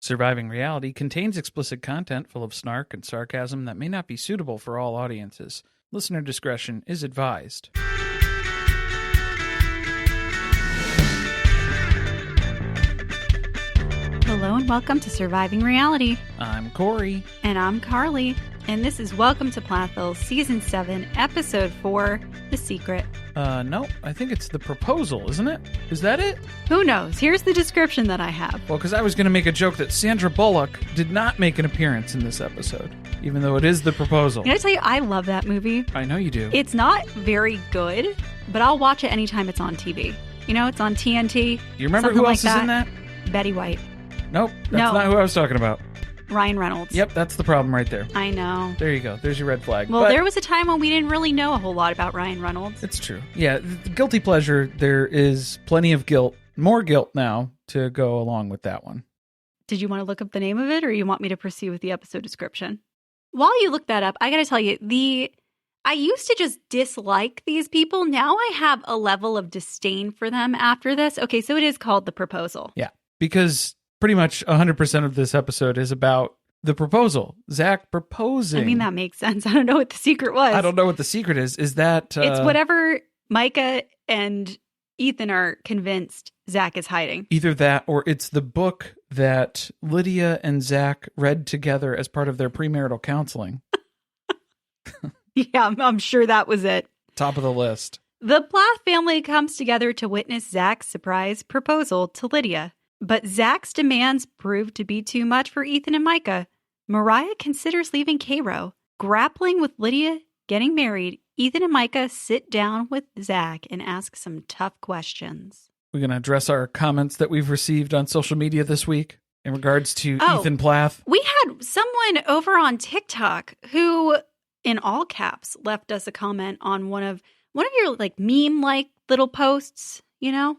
Surviving Reality contains explicit content full of snark and sarcasm that may not be suitable for all audiences. Listener discretion is advised. Hello and welcome to Surviving Reality. I'm Corey. And I'm Carly. And this is Welcome to Plathville, Season 7, Episode 4, The Secret. No, I think it's The Proposal, isn't it? Is that it? Who knows? Here's the description that I have. Well, because I was going to make a joke that Sandra Bullock did not make an appearance in this episode, even though it is The Proposal. Can I tell you, I love that movie. I know you do. It's not very good, but I'll watch it anytime it's on TV. You know, it's on TNT. You remember who else is in that? Betty White. Nope, that's not who I was talking about. Ryan Reynolds. Yep, that's the problem right there. I know. There you go. There's your red flag. Well, there was a time when we didn't really know a whole lot about Ryan Reynolds. It's true. Yeah, the guilty pleasure, there is plenty of guilt, more guilt now, to go along with that one. Did you want to look up the name of it, or you want me to proceed with the episode description? While you look that up, I got to tell you, I used to just dislike these people. Now I have a level of disdain for them after this. Okay, so it is called The Proposal. Yeah, because pretty much 100% of this episode is about the proposal. Zach proposing. I mean, that makes sense. I don't know what the secret was. I don't know what the secret is. Is that... It's whatever Micah and Ethan are convinced Zach is hiding. Either that, or it's the book that Lydia and Zach read together as part of their premarital counseling. Yeah, I'm sure that was it. Top of the list. The Plath family comes together to witness Zach's surprise proposal to Lydia. But Zach's demands prove to be too much for Ethan and Micah. Moriah considers leaving Cairo. Grappling with Lydia getting married, Ethan and Micah sit down with Zach and ask some tough questions. We're going to address our comments that we've received on social media this week in regards to Ethan Plath. We had someone over on TikTok who, in all caps, left us a comment on one of your like meme-like little posts, you know?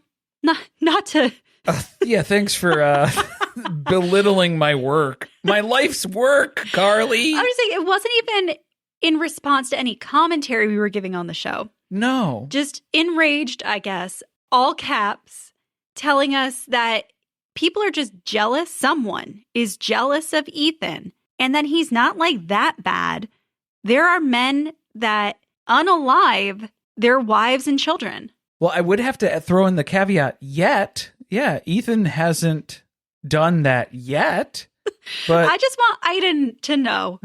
Not to... Yeah, thanks for belittling my work. My life's work, Carly. I was saying, it wasn't even in response to any commentary we were giving on the show. No. Just enraged, I guess, all caps, telling us that people are just jealous. Someone is jealous of Ethan, and that he's not like that bad. There are men that unalive their wives and children. Well, I would have to throw in the caveat, yet. Yeah, Ethan hasn't done that yet. But I just want Aiden to know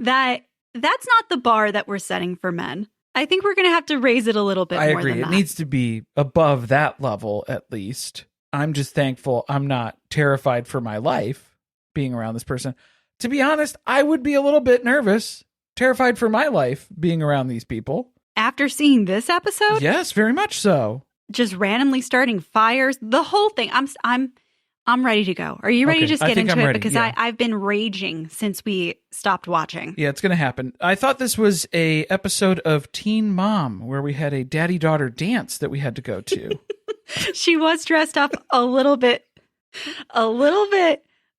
that that's not the bar that we're setting for men. I think we're going to have to raise it a little bit more than that. I agree. It needs to be above that level, at least. I'm just thankful I'm not terrified for my life being around this person. To be honest, I would be a little bit nervous, terrified for my life being around these people. After seeing this episode? Yes, very much so. Just randomly starting fires, the whole thing. I'm ready to go. Are you ready to just get into it? Because yeah. I've been raging since we stopped watching. Yeah, it's going to happen. I thought this was a episode of Teen Mom where we had a daddy-daughter dance that we had to go to. She was dressed up a little bit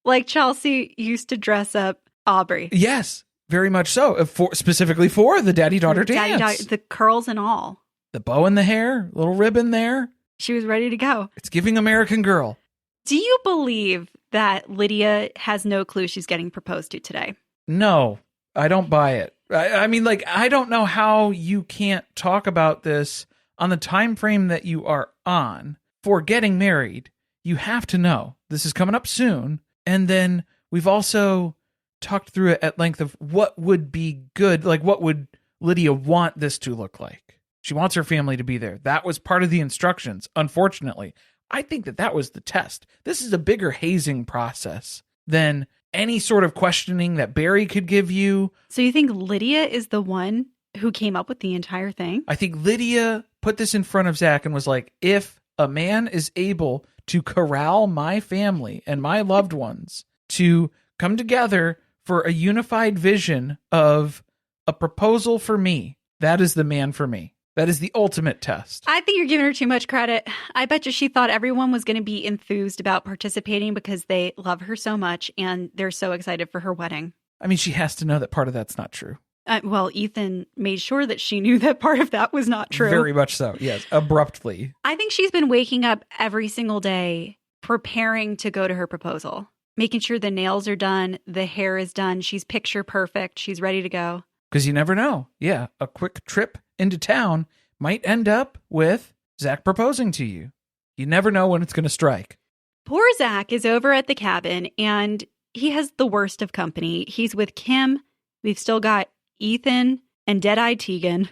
like Chelsea used to dress up Aubrey. Yes, very much so. Specifically for the daddy-daughter dance. The curls and all. The bow in the hair, little ribbon there. She was ready to go. It's giving American Girl. Do you believe that Lydia has no clue she's getting proposed to today? No, I don't buy it. I mean, like, I don't know how you can't talk about this on the time frame that you are on for getting married. You have to know this is coming up soon. And then we've also talked through it at length of what would be good. Like, what would Lydia want this to look like? She wants her family to be there. That was part of the instructions. Unfortunately, I think that was the test. This is a bigger hazing process than any sort of questioning that Barry could give you. So you think Lydia is the one who came up with the entire thing? I think Lydia put this in front of Zach and was like, if a man is able to corral my family and my loved ones to come together for a unified vision of a proposal for me, that is the man for me. That is the ultimate test. I think you're giving her too much credit. I bet you she thought everyone was going to be enthused about participating because they love her so much and they're so excited for her wedding. I mean, she has to know that part of that's not true. Well, Ethan made sure that she knew that part of that was not true. Very much so, yes. Abruptly. I think she's been waking up every single day preparing to go to her proposal. making sure the nails are done, the hair is done. She's picture perfect. She's ready to go. Because you never know. Yeah, a quick trip into town might end up with Zach proposing to you. You never know when it's going to strike. Poor Zach is over at the cabin, and he has the worst of company. He's with Kim. We've still got Ethan and Dead-Eyed Tegan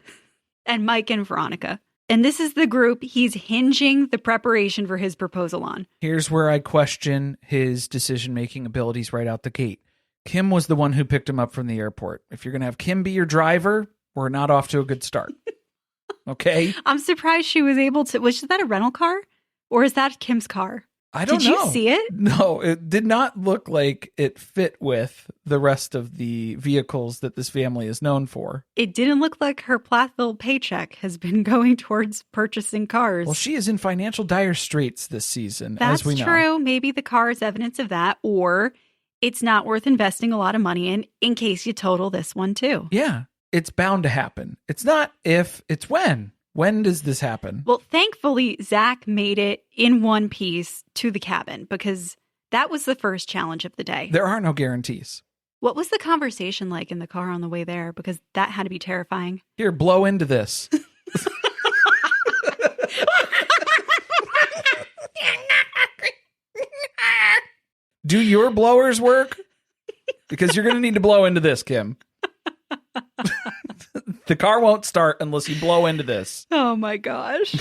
and Mike and Veronica. And this is the group he's hinging the preparation for his proposal on. Here's where I question his decision-making abilities right out the gate. Kim was the one who picked him up from the airport. If you're going to have Kim be your driver, we're not off to a good start. Okay? I'm surprised she was able to. Was that a rental car? Or is that Kim's car? I don't know. Did you see it? No, it did not look like it fit with the rest of the vehicles that this family is known for. It didn't look like her Plathville paycheck has been going towards purchasing cars. Well, she is in financial dire straits this season, as we know. That's true. Maybe the car is evidence of that, or it's not worth investing a lot of money in case you total this one too. Yeah, it's bound to happen. It's not if, it's when. When does this happen? Well, thankfully, Zach made it in one piece to the cabin because that was the first challenge of the day. There are no guarantees. What was the conversation like in the car on the way there? Because that had to be terrifying. Here, blow into this. Do your blowers work? Because you're going to need to blow into this, Kim. The car won't start unless you blow into this. Oh my gosh.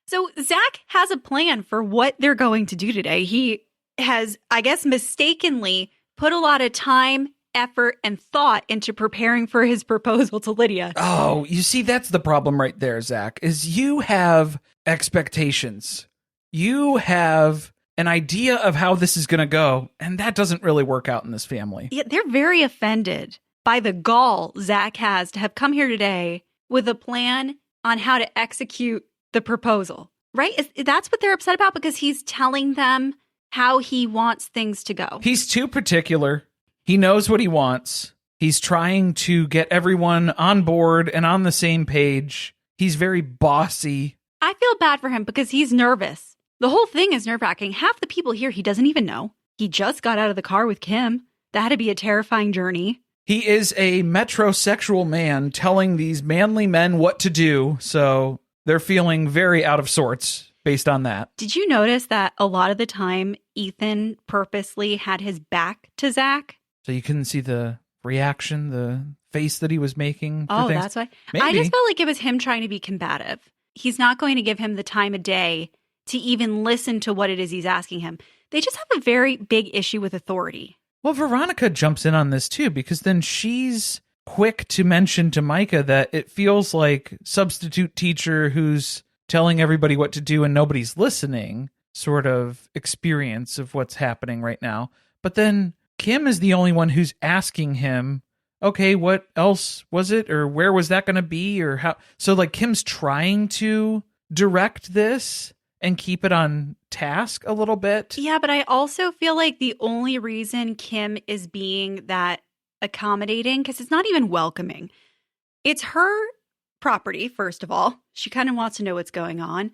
So Zach has a plan for what they're going to do today. He has, I guess, mistakenly put a lot of time, effort, and thought into preparing for his proposal to Lydia. Oh, you see, that's the problem right there, Zach, is you have expectations. You have an idea of how this is going to go, and that doesn't really work out in this family. Yeah, they're very offended by the gall Zach has to have come here today with a plan on how to execute the proposal, right? That's what they're upset about because he's telling them how he wants things to go. He's too particular. He knows what he wants. He's trying to get everyone on board and on the same page. He's very bossy. I feel bad for him because he's nervous. The whole thing is nerve-wracking. Half the people here he doesn't even know. He just got out of the car with Kim. That had to be a terrifying journey. He is a metrosexual man telling these manly men what to do, so they're feeling very out of sorts based on that. Did you notice that a lot of the time Ethan purposely had his back to Zach? So you couldn't see the reaction, the face that he was making for things? That's why. Maybe. I just felt like it was him trying to be combative. He's not going to give him the time of day to even listen to what it is he's asking him. They just have a very big issue with authority. Well, Veronica jumps in on this too, because then she's quick to mention to Micah that it feels like substitute teacher who's telling everybody what to do and nobody's listening sort of experience of what's happening right now. But then Kim is the only one who's asking him, okay, what else was it? Or where was that going to be? Or how? So like Kim's trying to direct this and keep it on task a little bit. Yeah, but I also feel like the only reason Kim is being that accommodating, because it's not even welcoming. It's her property, first of all. She kind of wants to know what's going on.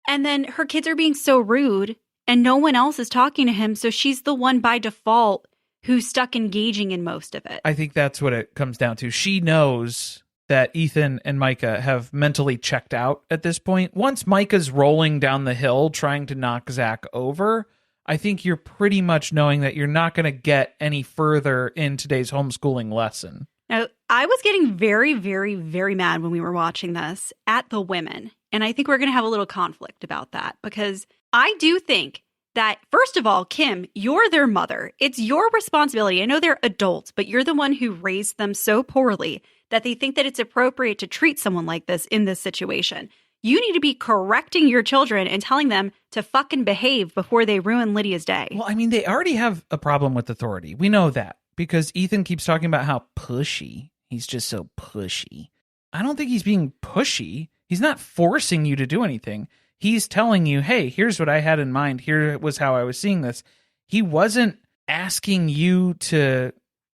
And then her kids are being so rude and no one else is talking to him. So she's the one by default who's stuck engaging in most of it. I think that's what it comes down to. She knows that Ethan and Micah have mentally checked out at this point. Once Micah's rolling down the hill trying to knock Zach over, I think you're pretty much knowing that you're not going to get any further in today's homeschooling lesson. Now, I was getting very, very, very mad when we were watching this at the women. And I think we're going to have a little conflict about that because I do think that, first of all, Kim, you're their mother. It's your responsibility. I know they're adults, but you're the one who raised them so poorly that they think that it's appropriate to treat someone like this in this situation. You need to be correcting your children and telling them to fucking behave before they ruin Lydia's day. Well, I mean, they already have a problem with authority. We know that because Ethan keeps talking about how pushy. He's just so pushy. I don't think he's being pushy. He's not forcing you to do anything. He's telling you, hey, here's what I had in mind. Here was how I was seeing this. He wasn't asking you to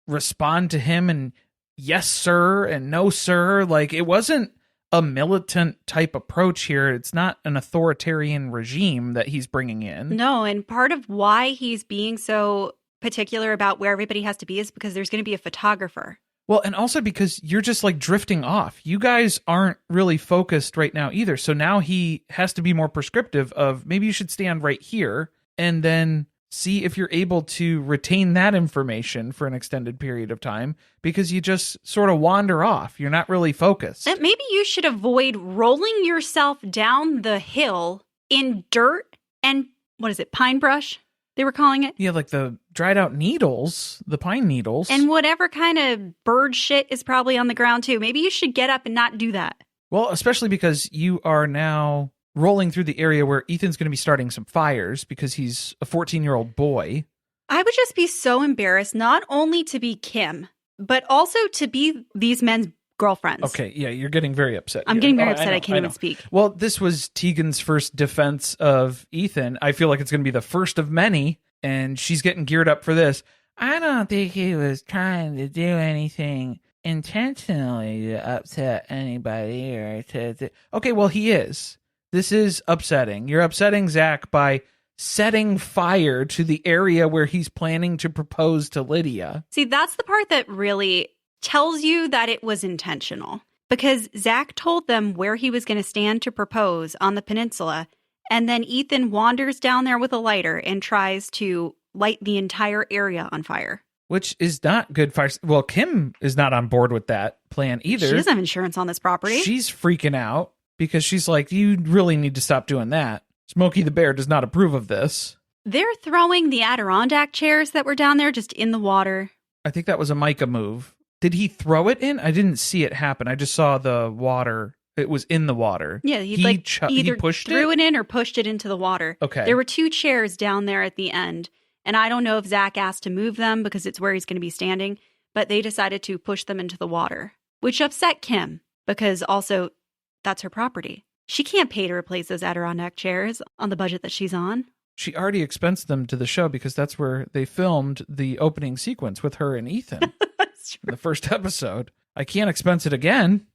respond to him and yes, sir, and no, sir. Like, it wasn't a militant type approach here. It's not an authoritarian regime that he's bringing in. No, and part of why he's being so particular about where everybody has to be is because there's going to be a photographer. Well, and also because you're just like drifting off. You guys aren't really focused right now either. So now he has to be more prescriptive of maybe you should stand right here and then see if you're able to retain that information for an extended period of time, because you just sort of wander off. You're not really focused. That maybe you should avoid rolling yourself down the hill in dirt and, what is it, pine brush, they were calling it? Yeah, like the dried out needles, the pine needles. And whatever kind of bird shit is probably on the ground too. Maybe you should get up and not do that. Well, especially because you are now rolling through the area where Ethan's going to be starting some fires because he's a 14-year-old boy. I would just be so embarrassed, not only to be Kim, but also to be these men's girlfriends. Okay, yeah, you're getting very upset. I'm here. getting very upset. I I can't even speak. Well, this was Tegan's first defense of Ethan. I feel like it's going to be the first of many, and she's getting geared up for this. I don't think he was trying to do anything intentionally to upset anybody or to... Okay, well, he is. This is upsetting. You're upsetting Zach by setting fire to the area where he's planning to propose to Lydia. See, that's the part that really tells you that it was intentional. Because Zach told them where he was going to stand to propose on the peninsula, and then Ethan wanders down there with a lighter and tries to light the entire area on fire. Which is not good fire. Well, Kim is not on board with that plan either. She doesn't have insurance on this property. She's freaking out because she's like, you really need to stop doing that. Smokey the Bear does not approve of this. They're throwing the Adirondack chairs that were down there just in the water. I think that was a Micah move. Did he throw it in? I didn't see it happen. I just saw the water. It was in the water. Yeah, he either pushed threw it in or pushed it into the water. Okay. There were 2 chairs down there at the end. And I don't know if Zach asked to move them because it's where he's going to be standing, but they decided to push them into the water, which upset Kim because also that's her property. She can't pay to replace those Adirondack chairs on the budget that she's on. She already expensed them to the show because that's where they filmed the opening sequence with her and Ethan That's in the first episode. I can't expense it again.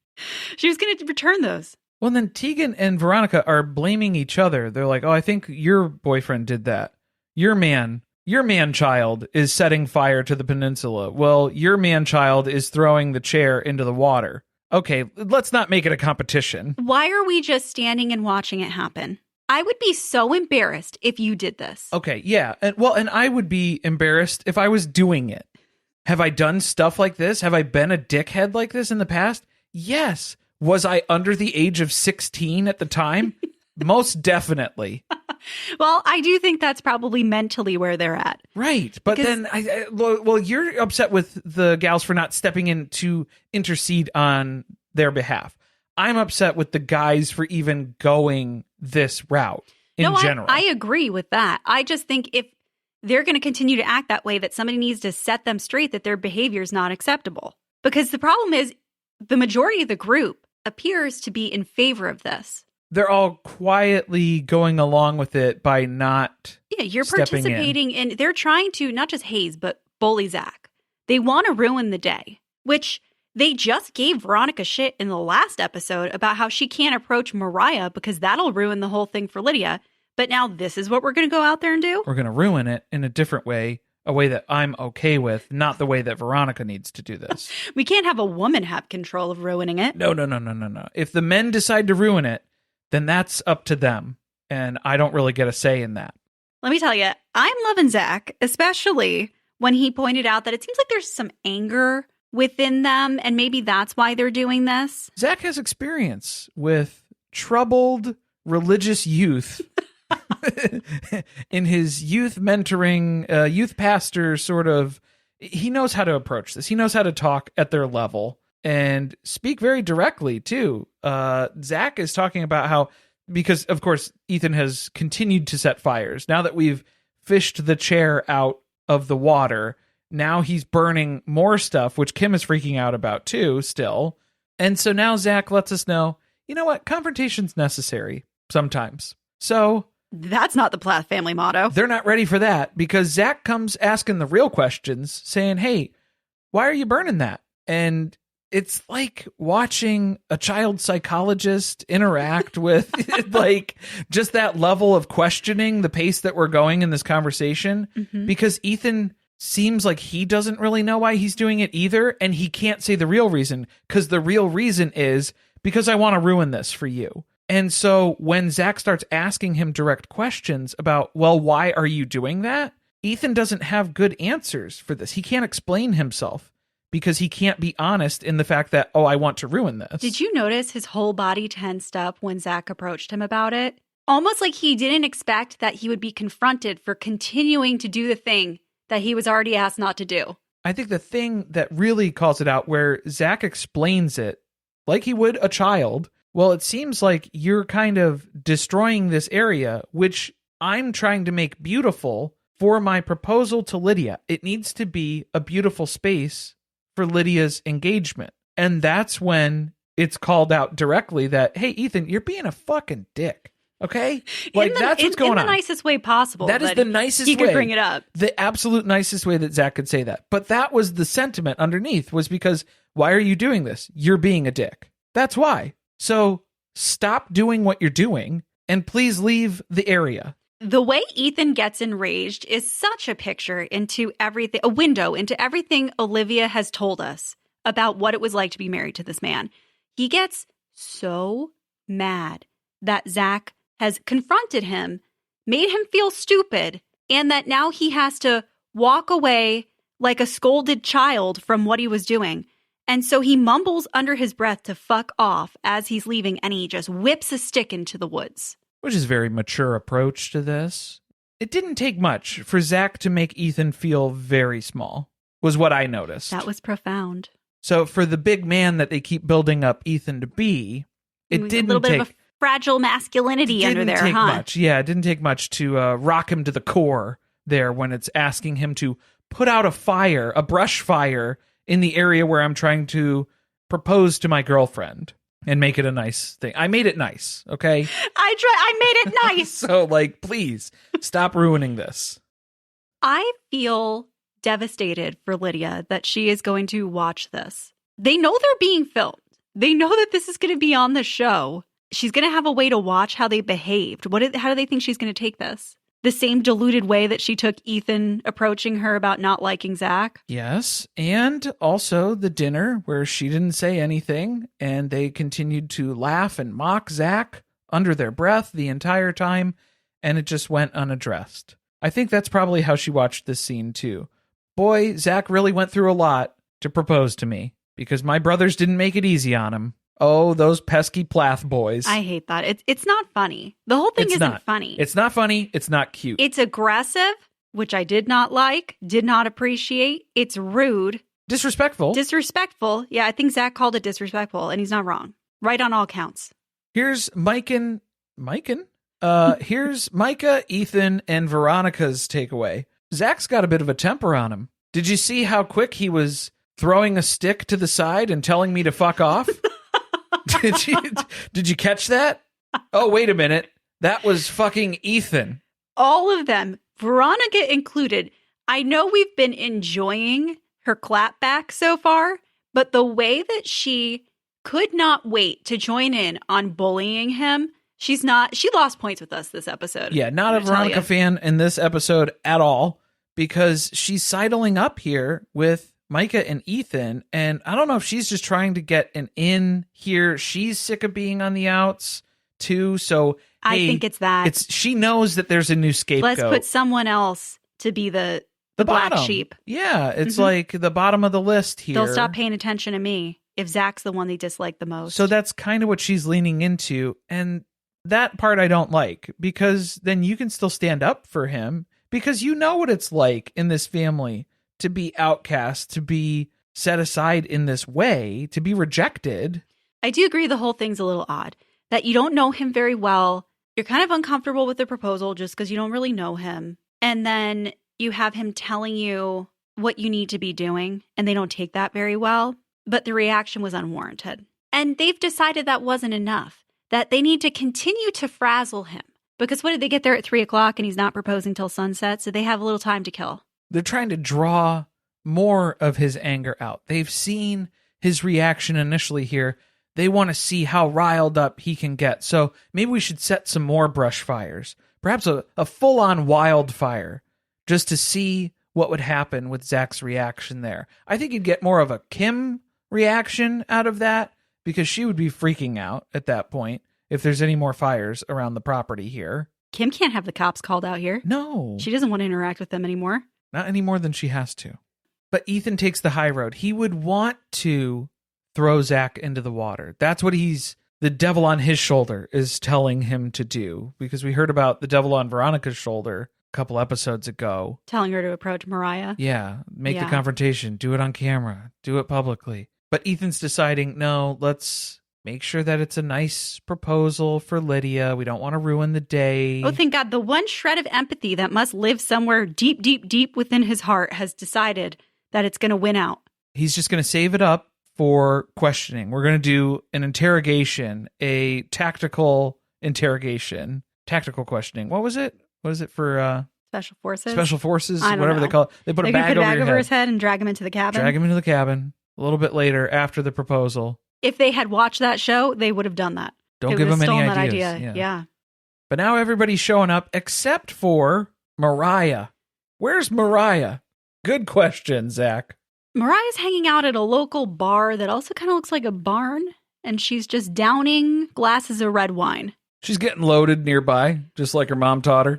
She was going to return those. Well, then Tegan and Veronica are blaming each other. They're like, oh, I think your boyfriend did that. Your man-child is setting fire to the peninsula. Well, your man-child is throwing the chair into the water. Okay, let's not make it a competition. Why are we just standing and watching it happen? I would be so embarrassed if you did this. Okay, yeah. And I would be embarrassed if I was doing it. Have I done stuff like this? Have I been a dickhead like this in the past? Yes. Was I under the age of 16 at the time? Most definitely. Well, I do think that's probably mentally where they're at. Right. But Because- then, well, you're upset with the gals for not stepping in to intercede on their behalf. I'm upset with the guys for even going this route in general. I agree with that. I just think if they're going to continue to act that way, that somebody needs to set them straight that their behavior is not acceptable. Because the problem is the majority of the group appears to be in favor of this. They're all quietly going along with it by not Yeah, you're stepping participating in. They're trying to not just haze, but bully Zach. They want to ruin the day, which they just gave Veronica shit in the last episode about how she can't approach Moriah because that'll ruin the whole thing for Lydia. But now this is what we're going to go out there and do? We're going to ruin it in a different way, a way that I'm okay with, not the way that Veronica needs to do this. We can't have a woman have control of ruining it. No. If the men decide to ruin it, then that's up to them. And I don't really get a say in that. Let me tell you, I'm loving Zach, especially when he pointed out that it seems like there's some anger within them, and maybe that's why they're doing this. Zach has experience with troubled religious youth in his youth mentoring, youth pastor sort of. He knows how to approach this. He knows how to talk at their level and speak very directly, too. Zach is talking about how, because, of course, Ethan has continued to set fires. Now that we've fished the chair out of the water, now he's burning more stuff, which Kim is freaking out about, too, still. And so now Zach lets us know, you know what? Confrontation's necessary sometimes. So That's not the Plath family motto. they're not ready for that because Zach comes asking the real questions, saying, hey, why are you burning that? And it's like watching a child psychologist interact with like just that level of questioning the pace that we're going in this conversation, because Ethan seems like he doesn't really know why he's doing it either. And he can't say the real reason, because the real reason is because I want to ruin this for you. And so when Zach starts asking him direct questions about, well, why are you doing that? Ethan doesn't have good answers for this. He can't explain himself, because he can't be honest in the fact that, oh, I want to ruin this. Did you notice his whole body tensed up when Zach approached him about it? Almost like he didn't expect that he would be confronted for continuing to do the thing that he was already asked not to do. I think the thing that really calls it out, where Zach explains it like he would a child, well, it seems like you're kind of destroying this area, which I'm trying to make beautiful for my proposal to Lydia. It needs to be a beautiful space for Lydia's engagement. And that's when it's called out directly that, hey, Ethan, you're being a fucking dick. Okay? Like, that's what's going on. In the nicest way possible. That is the nicest way. He could bring it up. The absolute nicest way that Zach could say that. But that was the sentiment underneath, was because, why are you doing this? You're being a dick. That's why. So stop doing what you're doing and please leave the area. The way Ethan gets enraged is such a picture into everything, a window into everything Olivia has told us about what it was like to be married to this man. He gets so mad that Zach has confronted him, made him feel stupid, and that now he has to walk away like a scolded child from what he was doing. And so he mumbles under his breath to fuck off as he's leaving, and he just whips a stick into the woods. Which is a very mature approach to this. It didn't take much for Zach to make Ethan feel very small, was what I noticed. That was profound. So for the big man that they keep building up Ethan to be, it didn't take... A little bit of a fragile masculinity under there, Didn't take much. Yeah, it didn't take much to rock him to the core there when it's asking him to put out a fire, a brush fire, in the area where I'm trying to propose to my girlfriend. And make it a nice thing. I made it nice, okay? I made it nice. So, like, please, stop ruining this. I feel devastated for Lydia that she is going to watch this. They know they're being filmed. They know that this is going to be on the show. She's going to have a way to watch how they behaved. How do they think she's going to take this? The same diluted way that she took Ethan approaching her about not liking Zach? Yes, and also the dinner where she didn't say anything, and they continued to laugh and mock Zach under their breath the entire time, and it just went unaddressed. I think that's probably how she watched this scene, too. Boy, Zach really went through a lot to propose to me, because my brothers didn't make it easy on him. Oh, those pesky Plath boys. I hate that. It's not funny. The whole thing isn't funny. It's not funny. It's not cute. It's aggressive, which I did not like, did not appreciate. It's rude. Disrespectful. Yeah, I think Zach called it disrespectful, and he's not wrong. Right on all counts. Here's Micah, Ethan, and Veronica's takeaway. Zach's got a bit of a temper on him. Did you see how quick he was throwing a stick to the side and telling me to fuck off? Did you catch that? Oh, wait a minute. That was fucking Ethan. All of them, Veronica included. I know we've been enjoying her clapback so far, but the way that she could not wait to join in on bullying him, she lost points with us this episode. Yeah, not a Veronica fan in this episode at all, because she's sidling up here with Micah and Ethan, and I don't know if she's just trying to get an in here. She's sick of being on the outs too, so I think it's that. She knows that there's a new scapegoat. Let's put someone else to be the black sheep. Yeah, it's like the bottom of the list here. They'll stop paying attention to me if Zach's the one they dislike the most. So that's kind of what she's leaning into, and that part I don't like, because then you can still stand up for him, because you know what it's like in this family to be outcast, to be set aside in this way, to be rejected. I do agree the whole thing's a little odd, that you don't know him very well. You're kind of uncomfortable with the proposal just because you don't really know him. And then you have him telling you what you need to be doing, and they don't take that very well. But the reaction was unwarranted. And they've decided that wasn't enough, that they need to continue to frazzle him. Because what did they get there at 3:00 and he's not proposing till sunset? So they have a little time to kill. They're trying to draw more of his anger out. They've seen his reaction initially here. They want to see how riled up he can get. So maybe we should set some more brush fires. Perhaps a full-on wildfire, just to see what would happen with Zach's reaction there. I think you'd get more of a Kim reaction out of that, because she would be freaking out at that point if there's any more fires around the property here. Kim can't have the cops called out here. No. She doesn't want to interact with them anymore. Not any more than she has to. But Ethan takes the high road. He would want to throw Zach into the water. That's what the devil on his shoulder is telling him to do, because we heard about the devil on Veronica's shoulder a couple episodes ago. Telling her to approach Moriah. Yeah, make the confrontation, do it on camera, do it publicly. But Ethan's deciding, no, let's make sure that it's a nice proposal for Lydia. We don't want to ruin the day. Oh, thank God. The one shred of empathy that must live somewhere deep, deep, deep within his heart has decided that it's going to win out. He's just going to save it up for questioning. We're going to do an interrogation, a tactical interrogation, tactical questioning. What was it? What is it for? Special forces? Special forces, I don't whatever know. they call it. They put a bag over his head and drag him into the cabin. Drag him into the cabin a little bit later after the proposal. If they had watched that show, they would have done that. Don't They give would them have any stolen ideas. that idea. Yeah. But now everybody's showing up except for Moriah. Where's Moriah? Good question, Zach. Mariah's hanging out at a local bar that also kind of looks like a barn, and she's just downing glasses of red wine. She's getting loaded nearby, just like her mom taught her.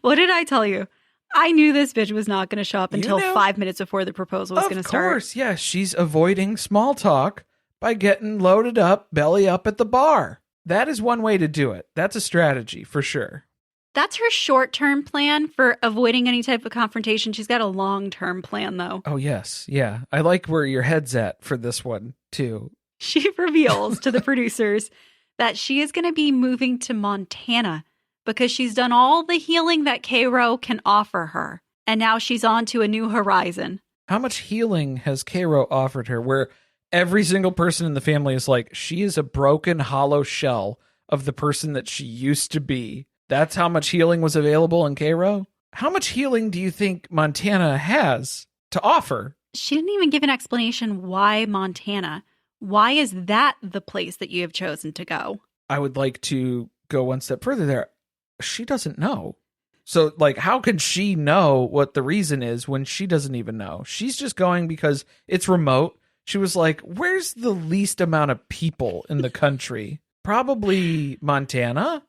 What did I tell you? I knew this bitch was not going to show up until knew? 5 minutes before the proposal was going to start. Of course, yeah. She's avoiding small talk by getting loaded up, belly up at the bar. That is one way to do it. That's a strategy for sure. That's her short-term plan for avoiding any type of confrontation. She's got a long-term plan, though. Oh, yes. Yeah. I like where your head's at for this one, too. She reveals to the producers that she is going to be moving to Montana because she's done all the healing that Cairo can offer her. And now she's on to a new horizon. How much healing has Cairo offered her where every single person in the family is like, she is a broken, hollow shell of the person that she used to be? That's how much healing was available in Cairo? How much healing do you think Montana has to offer? She didn't even give an explanation why Montana. Why is that the place that you have chosen to go? I would like to go one step further there. She doesn't know. So, like, how can she know what the reason is when she doesn't even know? She's just going because it's remote. She was like, where's the least amount of people in the country? Probably Montana.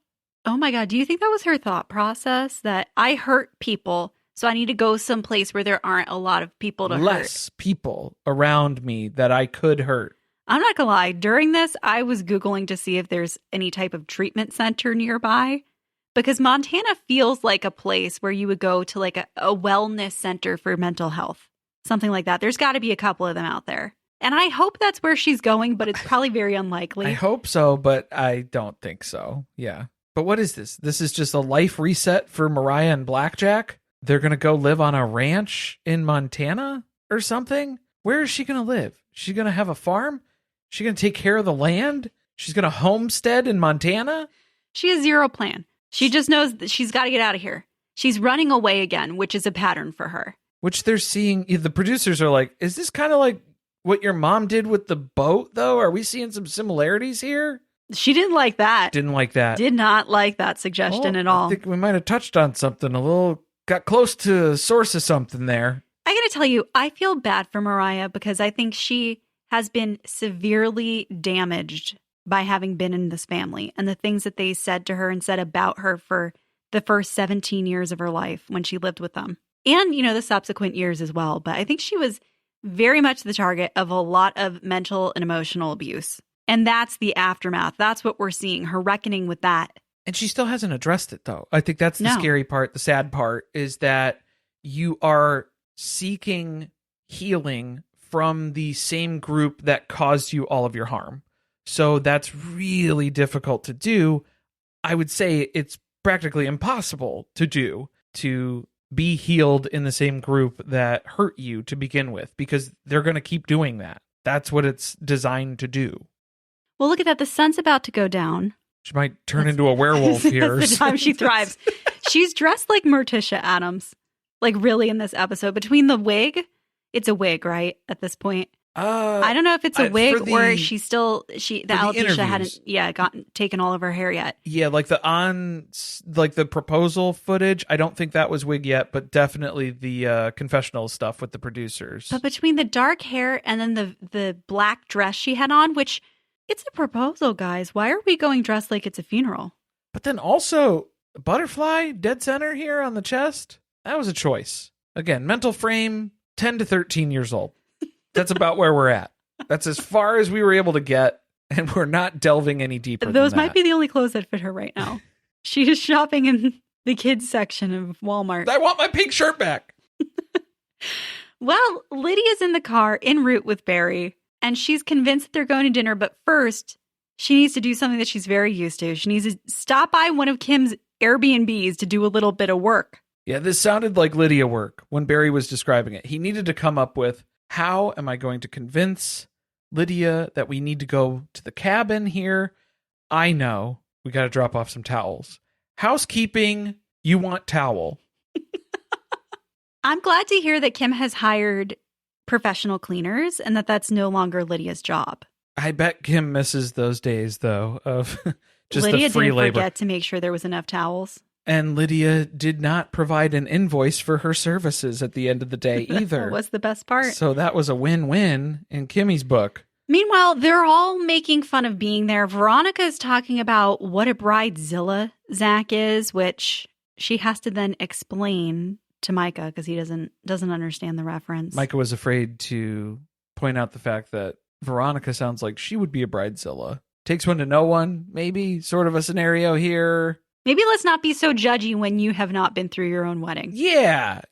Oh my God, do you think that was her thought process? That I hurt people, so I need to go someplace where there aren't a lot of people to hurt? Less people around me that I could hurt. I'm not gonna lie, during this, I was Googling to see if there's any type of treatment center nearby. Because Montana feels like a place where you would go to like a wellness center for mental health. Something like that. There's got to be a couple of them out there. And I hope that's where she's going, but it's probably very unlikely. I hope so, but I don't think so. Yeah. But what is this? This is just a life reset for Moriah and Blackjack? They're going to go live on a ranch in Montana or something? Where is she going to live? She's going to have a farm? She's going to take care of the land? She's going to homestead in Montana? She has zero plan. She just knows that she's got to get out of here. She's running away again, which is a pattern for her. Which they're seeing, the producers are like, is this kind of like what your mom did with the boat, though? Are we seeing some similarities here? She didn't like that. Didn't like that. Did not like that suggestion at all. I think we might have touched on something got close to the source of something there. I gotta tell you, I feel bad for Moriah because I think she has been severely damaged by having been in this family and the things that they said to her and said about her for the first 17 years of her life when she lived with them. And, the subsequent years as well. But I think she was very much the target of a lot of mental and emotional abuse. And that's the aftermath. That's what we're seeing, her reckoning with that. And she still hasn't addressed it, though. I think that's the scary part. The sad part is that you are seeking healing from the same group that caused you all of your harm. So that's really difficult to do. I would say it's practically impossible to do, to be healed in the same group that hurt you to begin with, because they're going to keep doing that. That's what it's designed to do. Well, look at that. The sun's about to go down. She might turn into a werewolf here. That's the time she thrives. She's dressed like Morticia Addams. Like really in this episode. Between the wig, it's a wig, right? At this point. I don't know if it's a wig or she's still the alopecia hadn't gotten taken all of her hair yet. Yeah, like the proposal footage. I don't think that was wig yet, but definitely the confessional stuff with the producers. But between the dark hair and then the black dress she had on, which it's a proposal, guys. Why are we going dressed like it's a funeral? But then also butterfly dead center here on the chest. That was a choice. Again, mental frame 10 to 13 years old. That's about where we're at. That's as far as we were able to get, and we're not delving any deeper. Those might be the only clothes that fit her right now. She is shopping in the kids section of Walmart. I want my pink shirt back. Well, Lydia's in the car en route with Barry, and she's convinced that they're going to dinner, but first, she needs to do something that she's very used to. She needs to stop by one of Kim's Airbnbs to do a little bit of work. Yeah, this sounded like Lydia work when Barry was describing it. He needed to come up with, how am I going to convince Lydia that we need to go to the cabin here? I know. We got to drop off some towels. Housekeeping, you want towel. I'm glad to hear that Kim has hired professional cleaners and that that's no longer Lydia's job. I bet Kim misses those days, though, of just Lydia the free didn't labor. Forget to make sure there was enough towels. And Lydia did not provide an invoice for her services at the end of the day either. That was the best part. So that was a win-win in Kimmy's book. Meanwhile, they're all making fun of being there. Veronica is talking about what a Bridezilla Zach is, which she has to then explain to Micah because he doesn't understand the reference. Micah was afraid to point out the fact that Veronica sounds like she would be a Bridezilla. Takes one to know one, maybe, sort of a scenario here. Maybe let's not be so judgy when you have not been through your own wedding. Yeah.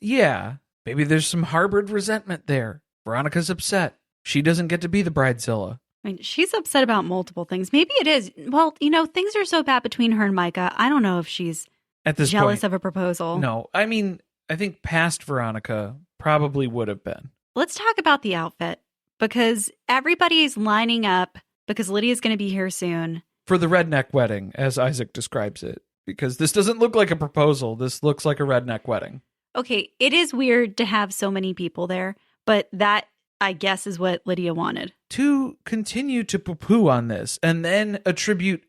Maybe there's some harbored resentment there. Veronica's upset. She doesn't get to be the Bridezilla. I mean, she's upset about multiple things. Maybe it is. Well, things are so bad between her and Micah. I don't know if she's at this jealous point of a proposal. No. I mean, I think past Veronica probably would have been. Let's talk about the outfit because everybody's lining up because Lydia's going to be here soon. For the redneck wedding, as Isaac describes it. Because this doesn't look like a proposal. This looks like a redneck wedding. Okay, it is weird to have so many people there, but that, I guess, is what Lydia wanted. To continue to poo-poo on this and then attribute,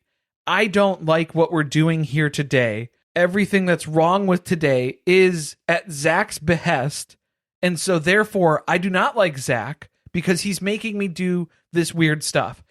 I don't like what we're doing here today. Everything that's wrong with today is at Zach's behest. And so therefore, I do not like Zach because he's making me do this weird stuff.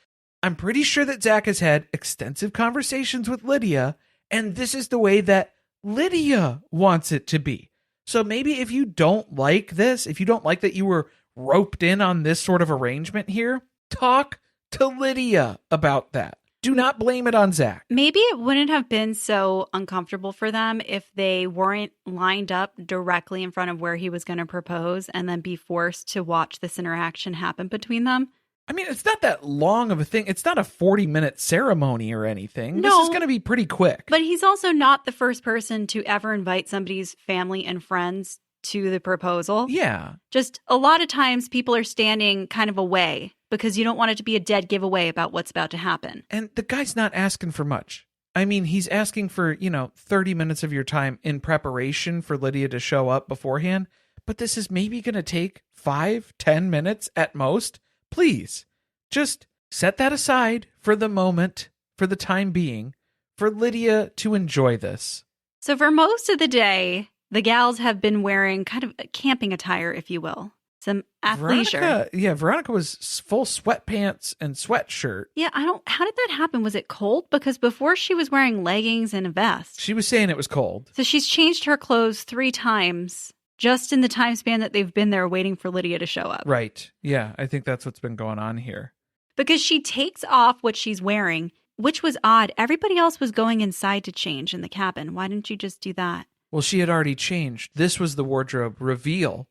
I'm pretty sure that Zach has had extensive conversations with Lydia, and this is the way that Lydia wants it to be. So maybe if you don't like this, if you don't like that you were roped in on this sort of arrangement here, talk to Lydia about that. Do not blame it on Zach. Maybe it wouldn't have been so uncomfortable for them if they weren't lined up directly in front of where he was going to propose and then be forced to watch this interaction happen between them. I mean, it's not that long of a thing. It's not a 40-minute ceremony or anything. No, this is going to be pretty quick. But he's also not the first person to ever invite somebody's family and friends to the proposal. Yeah. Just a lot of times people are standing kind of away because you don't want it to be a dead giveaway about what's about to happen. And the guy's not asking for much. I mean, he's asking for, 30 minutes of your time in preparation for Lydia to show up beforehand. But this is maybe going to take 5-10 minutes at most. Please, just set that aside for the moment, for the time being, for Lydia to enjoy this. So for most of the day, the gals have been wearing kind of camping attire, if you will. Some athleisure. Veronica was full sweatpants and sweatshirt. Yeah, how did that happen? Was it cold? Because before she was wearing leggings and a vest. She was saying it was cold. So she's changed her clothes 3 times. Just in the time span that they've been there waiting for Lydia to show up. Right. Yeah, I think that's what's been going on here. Because she takes off what she's wearing, which was odd. Everybody else was going inside to change in the cabin. Why didn't you just do that? Well, she had already changed. This was the wardrobe reveal.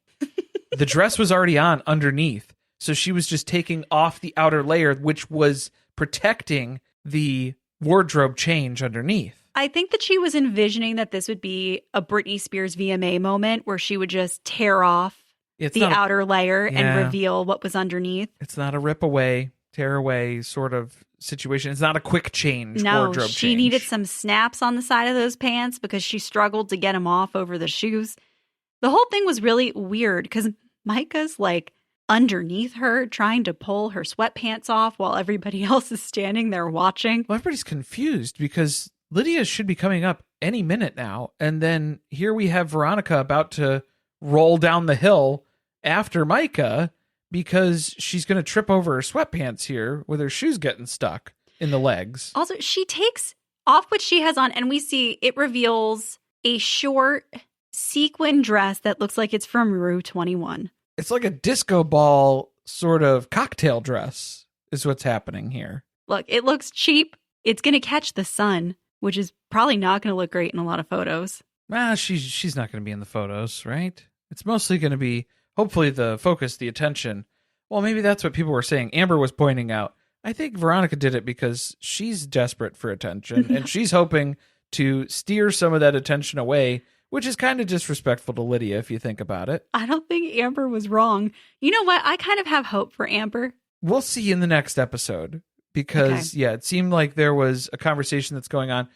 The dress was already on underneath. So she was just taking off the outer layer, which was protecting the wardrobe change underneath. I think that she was envisioning that this would be a Britney Spears VMA moment where she would just tear off the outer layer and reveal what was underneath. It's not a rip away, tear away sort of situation. It's not a quick change, wardrobe change. She needed some snaps on the side of those pants because she struggled to get them off over the shoes. The whole thing was really weird because Micah's like, underneath her, trying to pull her sweatpants off while everybody else is standing there watching. Well, everybody's confused because Lydia should be coming up any minute now. And then here we have Veronica about to roll down the hill after Micah because she's going to trip over her sweatpants here with her shoes getting stuck in the legs. Also, she takes off what she has on, and we see it reveals a short sequin dress that looks like it's from Rue 21. It's like a disco ball sort of cocktail dress is what's happening here. Look, it looks cheap. It's going to catch the sun, which is probably not going to look great in a lot of photos. She's not going to be in the photos, right? It's mostly going to be, hopefully, the focus, the attention. Well, maybe that's what people were saying. Amber was pointing out. I think Veronica did it because she's desperate for attention, and she's hoping to steer some of that attention away, which is kind of disrespectful to Lydia if you think about it. I don't think Amber was wrong. You know what? I kind of have hope for Amber. We'll see in the next episode because, yeah, it seemed like there was a conversation that's going on.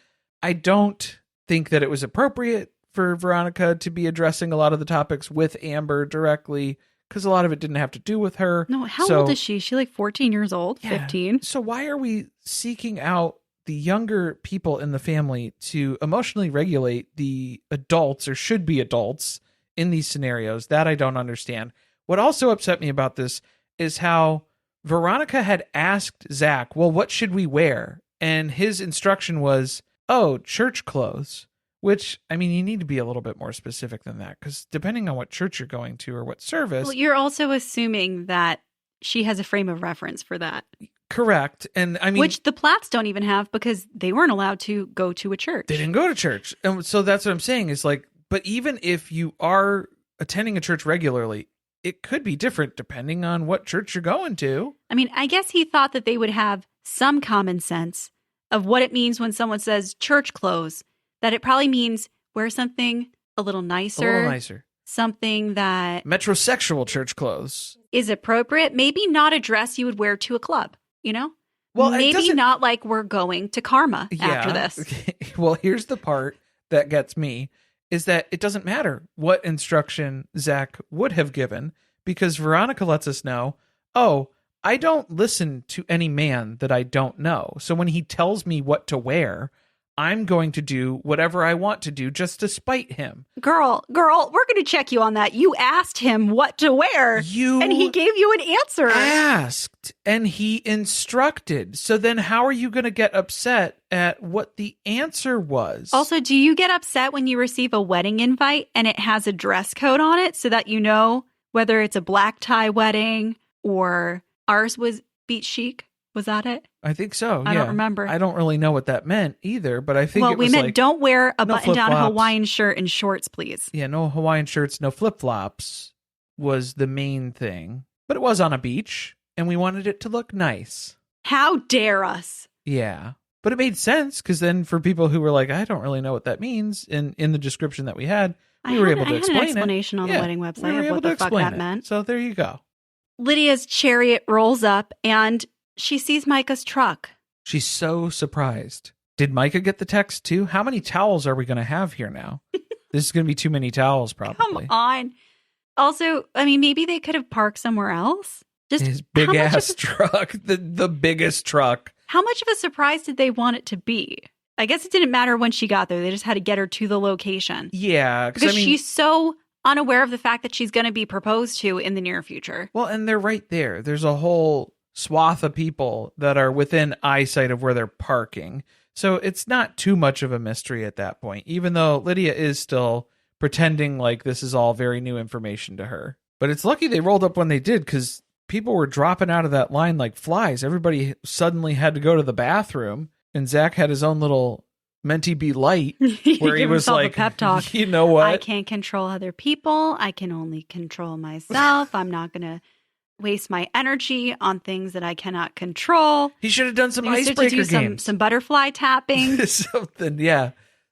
I don't think that it was appropriate for Veronica to be addressing a lot of the topics with Amber directly because a lot of it didn't have to do with her. No, how old is she? Is she like 14 years old? Yeah. 15? So why are we seeking out the younger people in the family to emotionally regulate the adults or should be adults in these scenarios? That I don't understand. What also upset me about this is how Veronica had asked Zach, well, what should we wear? And his instruction was, oh, church clothes, which, I mean, you need to be a little bit more specific than that because depending on what church you're going to or what service. Well, you're also assuming that she has a frame of reference for that. Correct. And I mean, which the Plaths don't even have because they weren't allowed to go to a church. They didn't go to church. And so that's what I'm saying is like, but even if you are attending a church regularly, it could be different depending on what church you're going to. I mean, I guess he thought that they would have some common sense of what it means when someone says church clothes, that it probably means wear something a little nicer. A little nicer. Something that metrosexual church clothes is appropriate. Maybe not a dress you would wear to a club, you know? Well, maybe not like we're going to Karma after this. Well, here's the part that gets me is that it doesn't matter what instruction Zach would have given because Veronica lets us know, oh, I don't listen to any man that I don't know. So when he tells me what to wear, I'm going to do whatever I want to do just to spite him. Girl, we're going to check you on that. You asked him what to wear, and he gave you an answer. Asked, and he instructed. So then how are you going to get upset at what the answer was? Also, do you get upset when you receive a wedding invite and it has a dress code on it so that you know whether it's a black tie wedding or ours was beach chic? Was that it? I think so. I don't remember. I don't really know what that meant either, but I think it was we meant like, don't wear a no button-down flip-flops. Hawaiian shirt and shorts, please. Yeah, no Hawaiian shirts, no flip-flops was the main thing. But it was on a beach, and we wanted it to look nice. How dare us? Yeah. But it made sense, because then for people who were like, I don't really know what that means, in the description that we had, we were able to explain it. I had an explanation on the wedding website of what the fuck that meant. So there you go. Lydia's chariot rolls up, and she sees Micah's truck. She's so surprised. Did Micah get the text too? How many towels are we going to have here now? This is going to be too many towels, probably. Come on. Also, I mean, maybe they could have parked somewhere else. Just his big ass truck, the biggest truck. How much of a surprise did they want it to be? I guess it didn't matter when she got there. They just had to get her to the location. Yeah. Because she's so unaware of the fact that she's going to be proposed to in the near future. Well, and they're right there. There's a whole swath of people that are within eyesight of where they're parking. So it's not too much of a mystery at that point, even though Lydia is still pretending like this is all very new information to her. But it's lucky they rolled up when they did, because people were dropping out of that line like flies. Everybody suddenly had to go to the bathroom, and Zach had his own little Menti Be Light where he was like, a pep talk. You know what? I can't control other people. I can only control myself. I'm not going to waste my energy on things that I cannot control. He should have done some icebreaker games. Some butterfly tapping.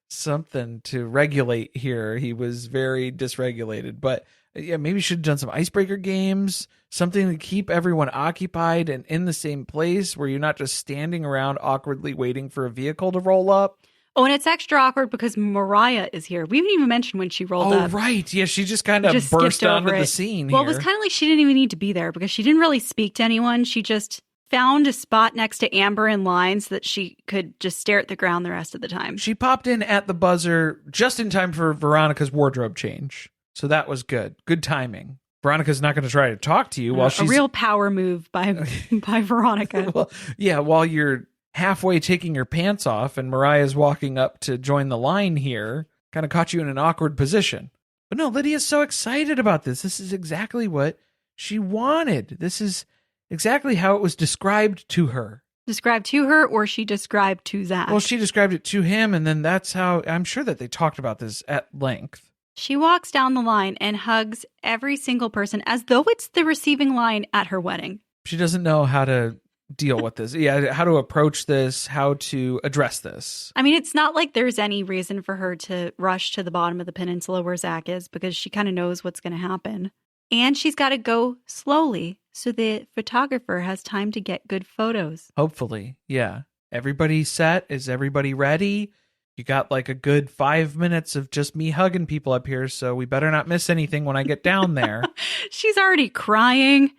Something to regulate here. He was very dysregulated. But yeah, maybe he should have done some icebreaker games, something to keep everyone occupied and in the same place where you're not just standing around awkwardly waiting for a vehicle to roll up. Oh, and it's extra awkward because Moriah is here. We didn't even mention when she rolled up. Oh, right. Yeah, she just kind of Just burst skipped onto over the it. scene Well, here. it was kind of like she didn't even need to be there because she didn't really speak to anyone. She just found a spot next to Amber in line so that she could just stare at the ground the rest of the time. She popped in at the buzzer just in time for Veronica's wardrobe change. So that was good. Good timing. Veronica's not going to try to talk to you while she's... A real power move by Veronica. Well, yeah, while you're halfway taking your pants off and Mariah's walking up to join the line here, kind of caught you in an awkward position. But no, Lydia's so excited about this. This is exactly what she wanted. This is exactly how it was described to her. Described to her, or she described to Zach? Well, she described it to him, and then that's how... I'm sure that they talked about this at length. She walks down the line and hugs every single person as though it's the receiving line at her wedding. She doesn't know how to deal with this. Yeah, how to approach this, how to address this. I mean, it's not like there's any reason for her to rush to the bottom of the peninsula where Zach is because she kind of knows what's going to happen. And she's got to go slowly so the photographer has time to get good photos. Hopefully, yeah. Everybody set? Is everybody ready? You got like a good 5 minutes of just me hugging people up here, so we better not miss anything when I get down there. She's already crying.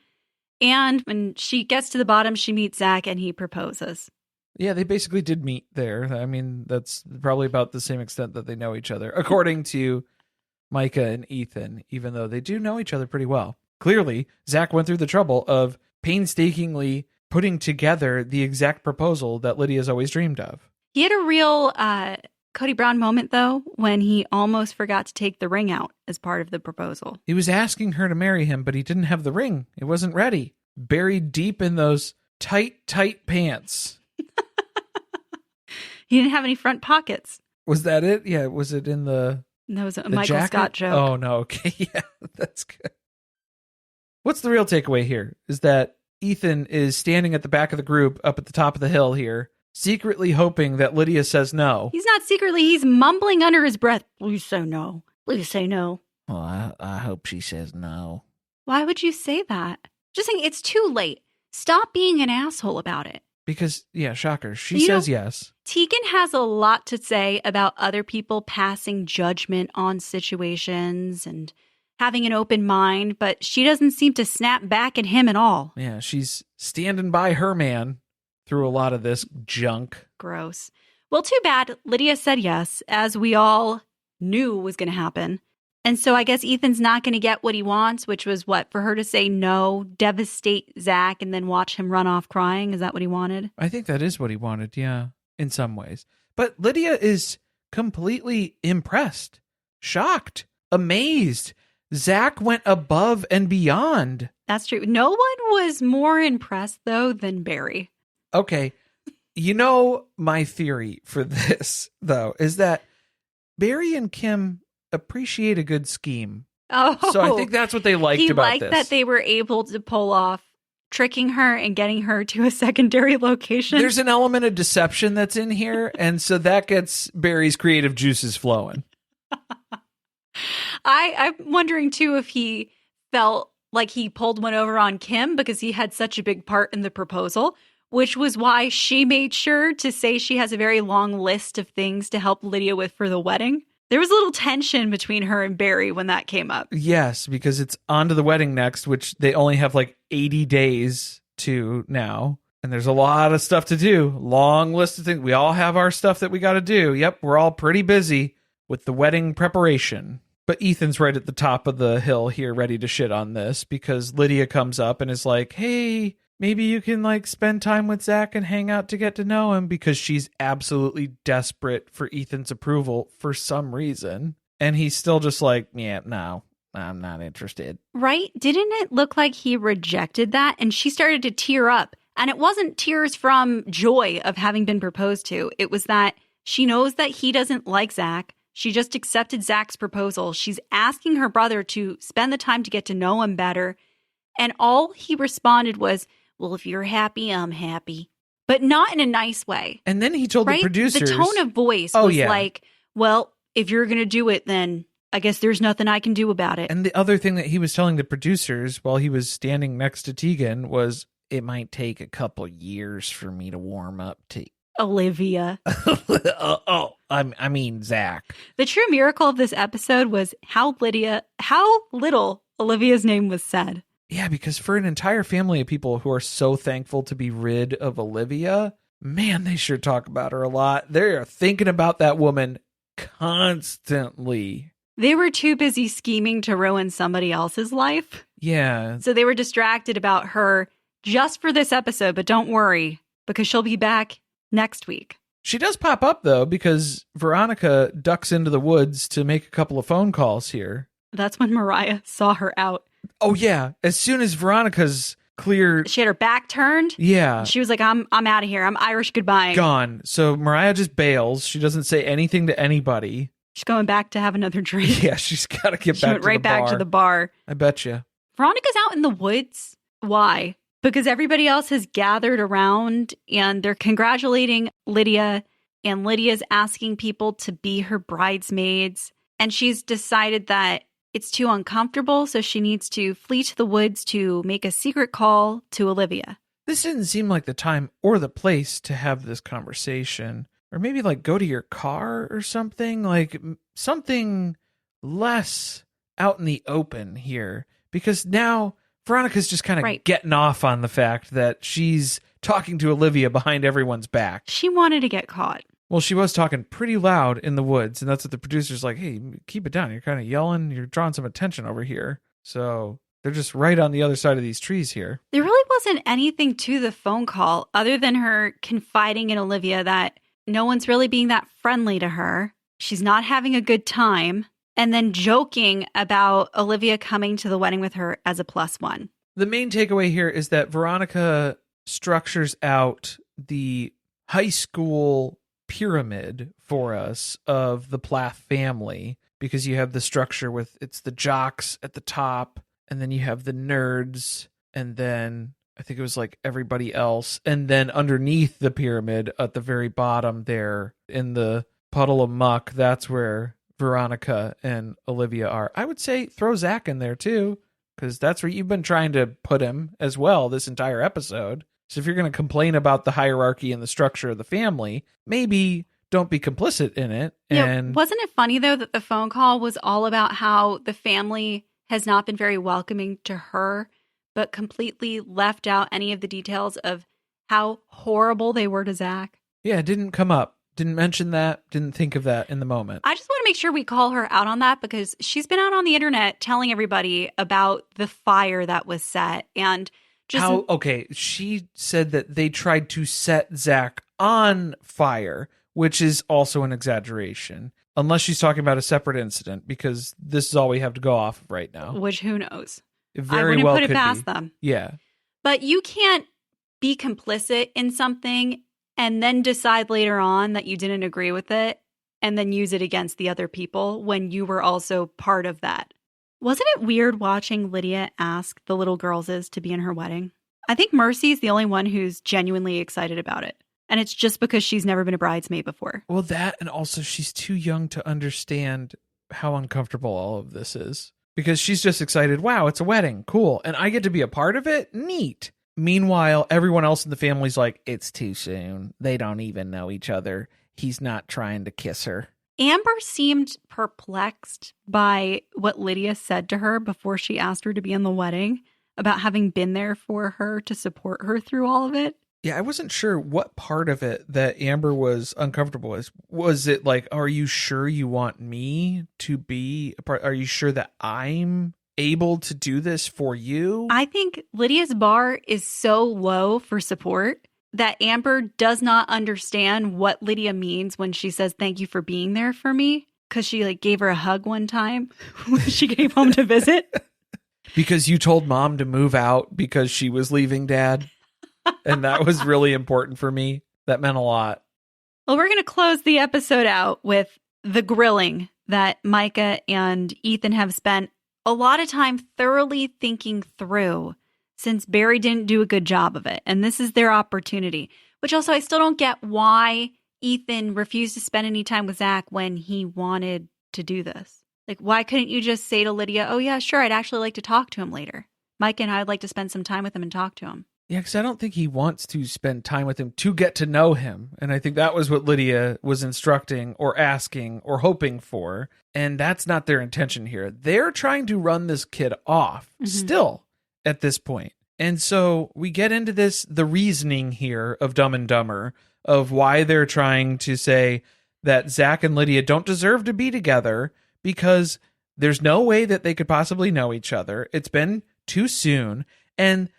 And when she gets to the bottom, she meets Zach and he proposes. Yeah, they basically did meet there. I mean, that's probably about the same extent that they know each other, according to Micah and Ethan, even though they do know each other pretty well. Clearly, Zach went through the trouble of painstakingly putting together the exact proposal that Lydia's always dreamed of. He had a real Cody Brown moment, though, when he almost forgot to take the ring out as part of the proposal. He was asking her to marry him, but he didn't have the ring. It wasn't ready. Buried deep in those tight pants. He didn't have any front pockets. Was that it? Yeah, was it in the... That was a the Michael jacket? Scott joke. Oh, no. Okay, yeah, that's good. What's the real takeaway here? Is that Ethan is standing at the back of the group up at the top of the hill here, secretly hoping that Lydia says no. He's not secretly. He's mumbling under his breath. Please say no. Please say no. Well, I hope she says no. Why would you say that? Just saying it's too late. Stop being an asshole about it. Because, yeah, shocker. She says yes. Tegan has a lot to say about other people passing judgment on situations and having an open mind, but she doesn't seem to snap back at him at all. Yeah, she's standing by her man through a lot of this junk. Gross. Well, too bad. Lydia said yes, as we all knew was going to happen. And so I guess Ethan's not going to get what he wants, which was what? For her to say no, devastate Zach, and then watch him run off crying? Is that what he wanted? I think that is what he wanted, yeah, in some ways. But Lydia is completely impressed, shocked, amazed. Zach went above and beyond. That's true. No one was more impressed, though, than Barry. Okay. You know, my theory for this, though, is that Barry and Kim appreciate a good scheme. Oh, so I think that's what they liked about this. He liked that they were able to pull off tricking her and getting her to a secondary location. There's an element of deception that's in here, and so that gets Barry's creative juices flowing. I'm wondering, too, if he felt like he pulled one over on Kim because he had such a big part in the proposal, which was why she made sure to say she has a very long list of things to help Lydia with for the wedding. There was a little tension between her and Barry when that came up. Yes, because it's on to the wedding next, which they only have like 80 days to now. And there's a lot of stuff to do. Long list of things. We all have our stuff that we got to do. Yep, we're all pretty busy with the wedding preparation. But Ethan's right at the top of the hill here, ready to shit on this, because Lydia comes up and is like, hey, maybe you can like spend time with Zach and hang out to get to know him, because she's absolutely desperate for Ethan's approval for some reason. And he's still just like, yeah, no, I'm not interested. Right? Didn't it look like he rejected that? And she started to tear up. And it wasn't tears from joy of having been proposed to. It was that she knows that he doesn't like Zach. She just accepted Zach's proposal. She's asking her brother to spend the time to get to know him better. And all he responded was, well, if you're happy, I'm happy. But not in a nice way. And then he told the producers. The tone of voice was like, well, if you're going to do it, then I guess there's nothing I can do about it. And the other thing that he was telling the producers while he was standing next to Tegan was, it might take a couple years for me to warm up to Olivia. I mean, Zach. The true miracle of this episode was how little Olivia's name was said. Yeah, because for an entire family of people who are so thankful to be rid of Olivia, man, they sure talk about her a lot. They are thinking about that woman constantly. They were too busy scheming to ruin somebody else's life. Yeah. So they were distracted about her just for this episode, but don't worry, because she'll be back next week. She does pop up, though, because Veronica ducks into the woods to make a couple of phone calls here. That's when Moriah saw her out. Oh, yeah. As soon as Veronica's clear... She had her back turned. Yeah. She was like, I'm out of here. I'm Irish goodbye. Gone. So Moriah just bails. She doesn't say anything to anybody. She's going back to have another drink. Yeah, she's got to get she back went to right the bar. back to the bar. I bet you. Veronica's out in the woods. Why? Because everybody else has gathered around and they're congratulating Lydia, and Lydia's asking people to be her bridesmaids. And she's decided that it's too uncomfortable, so she needs to flee to the woods to make a secret call to Olivia. This didn't seem like the time or the place to have this conversation. Or maybe like go to your car or something, like something less out in the open here. Because now Veronica's just kind of getting off on the fact that she's talking to Olivia behind everyone's back. She wanted to get caught. Well, she was talking pretty loud in the woods, and that's what the producer's like, hey, keep it down. You're kind of yelling. You're drawing some attention over here. So they're just right on the other side of these trees here. There really wasn't anything to the phone call other than her confiding in Olivia that no one's really being that friendly to her. She's not having a good time. And then joking about Olivia coming to the wedding with her as a +1. The main takeaway here is that Veronica structures out the high school pyramid for us of the Plath family, because you have the structure with it's the jocks at the top, and then you have the nerds, and then I think it was like everybody else. And then underneath the pyramid at the very bottom there in the puddle of muck, that's where Veronica and Olivia are. I would say throw Zach in there too, because that's where you've been trying to put him as well this entire episode. So if you're going to complain about the hierarchy and the structure of the family, maybe don't be complicit in it. And yeah, wasn't it funny, though, that the phone call was all about how the family has not been very welcoming to her, but completely left out any of the details of how horrible they were to Zach? Yeah, it didn't come up. Didn't mention that. Didn't think of that in the moment. I just want to make sure we call her out on that, because she's been out on the internet telling everybody about the fire that was set. And just okay, she said that they tried to set Zach on fire, which is also an exaggeration. Unless she's talking about a separate incident, because this is all we have to go off of right now. Which, who knows? It very I wouldn't well put it could past be. them. Yeah. But you can't be complicit in something and then decide later on that you didn't agree with it and then use it against the other people when you were also part of that. Wasn't it weird watching Lydia ask the little girlses to be in her wedding? I think Mercy's the only one who's genuinely excited about it. And it's just because she's never been a bridesmaid before. Well, that, and also she's too young to understand how uncomfortable all of this is. Because she's just excited, wow, it's a wedding, cool. And I get to be a part of it? Neat. Meanwhile, everyone else in the family's like, it's too soon. They don't even know each other. He's not trying to kiss her. Amber seemed perplexed by what Lydia said to her before she asked her to be in the wedding, about having been there for her to support her through all of it. Yeah, I wasn't sure what part of it that Amber was uncomfortable with. Was it like, are you sure you want me to be a part? Are you sure that I'm able to do this for you? I think Lydia's bar is so low for support that Amber does not understand what Lydia means when she says, thank you for being there for me. Because she gave her a hug one time when she came home to visit. Because you told mom to move out because she was leaving dad. And that was really important for me. That meant a lot. Well, we're going to close the episode out with the grilling that Micah and Ethan have spent a lot of time thoroughly thinking through, since Barry didn't do a good job of it. And this is their opportunity, which also I still don't get why Ethan refused to spend any time with Zach when he wanted to do this. Why couldn't you just say to Lydia, oh yeah, sure, I'd actually like to talk to him later. Micah and I would like to spend some time with him and talk to him. Yeah, because I don't think he wants to spend time with him to get to know him. And I think that was what Lydia was instructing or asking or hoping for. And that's not their intention here. They're trying to run this kid off still at this point. And so we get into the reasoning here of Dumb and Dumber, of why they're trying to say that Zach and Lydia don't deserve to be together because there's no way that they could possibly know each other. It's been too soon. And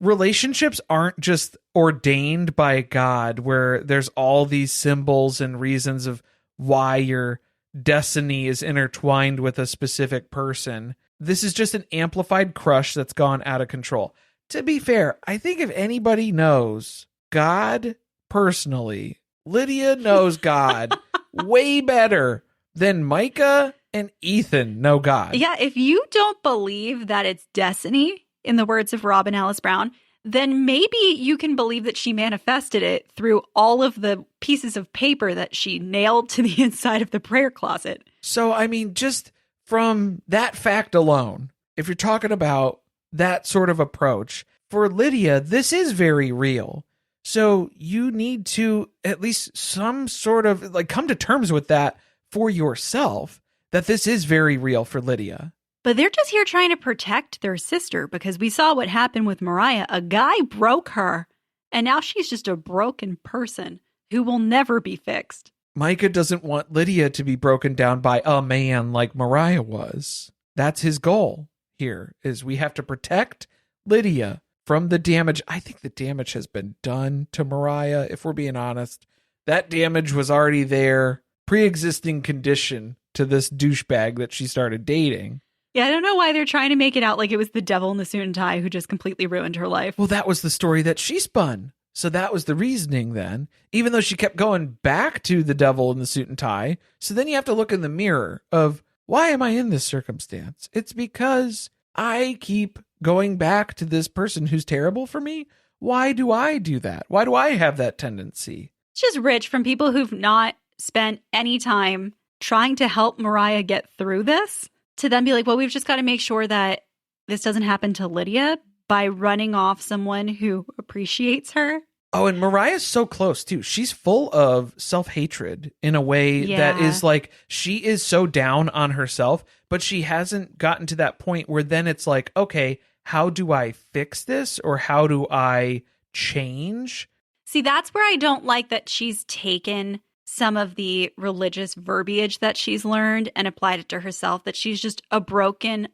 relationships aren't just ordained by God, where there's all these symbols and reasons of why your destiny is intertwined with a specific person. This is just an amplified crush that's gone out of control. To be fair, I think if anybody knows God personally, Lydia knows God way better than Micah and Ethan know God. Yeah, if you don't believe that it's destiny, in the words of Robin Alice Brown, then maybe you can believe that she manifested it through all of the pieces of paper that she nailed to the inside of the prayer closet. So, I mean, just from that fact alone, if you're talking about that sort of approach, for Lydia, this is very real. So you need to at least some sort of come to terms with that for yourself, that this is very real for Lydia. But they're just here trying to protect their sister, because we saw what happened with Moriah. A guy broke her, and now she's just a broken person who will never be fixed. Micah doesn't want Lydia to be broken down by a man like Moriah was. That's his goal here, is we have to protect Lydia from the damage. I think the damage has been done to Moriah, if we're being honest. That damage was already there, pre-existing condition to this douchebag that she started dating. Yeah, I don't know why they're trying to make it out like it was the devil in the suit and tie who just completely ruined her life. Well, that was the story that she spun. So that was the reasoning then, even though she kept going back to the devil in the suit and tie. So then you have to look in the mirror of, why am I in this circumstance? It's because I keep going back to this person who's terrible for me. Why do I do that? Why do I have that tendency? It's just rich from people who've not spent any time trying to help Moriah get through this, to then be like, well, we've just got to make sure that this doesn't happen to Lydia by running off someone who appreciates her. Oh, and Mariah's so close, too. She's full of self-hatred in a way that is like, she is so down on herself, but she hasn't gotten to that point where then it's like, okay, how do I fix this? Or how do I change? See, that's where I don't like that she's taken some of the religious verbiage that she's learned and applied it to herself, that she's just a broken,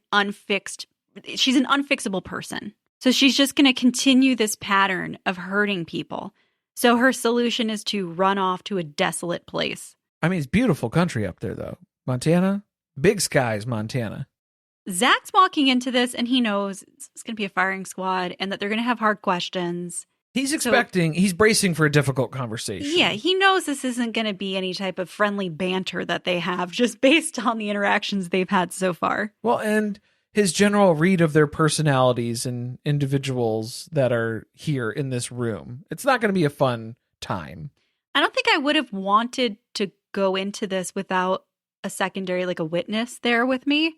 she's an unfixable person. So she's just going to continue this pattern of hurting people. So her solution is to run off to a desolate place. I mean, it's beautiful country up there, though. Montana, big skies, Montana. Zach's walking into this and he knows it's going to be a firing squad and that they're going to have hard questions. He's he's bracing for a difficult conversation. Yeah, he knows this isn't going to be any type of friendly banter that they have just based on the interactions they've had so far. Well, and his general read of their personalities and individuals that are here in this room. It's not going to be a fun time. I don't think I would have wanted to go into this without a secondary, like a witness there with me,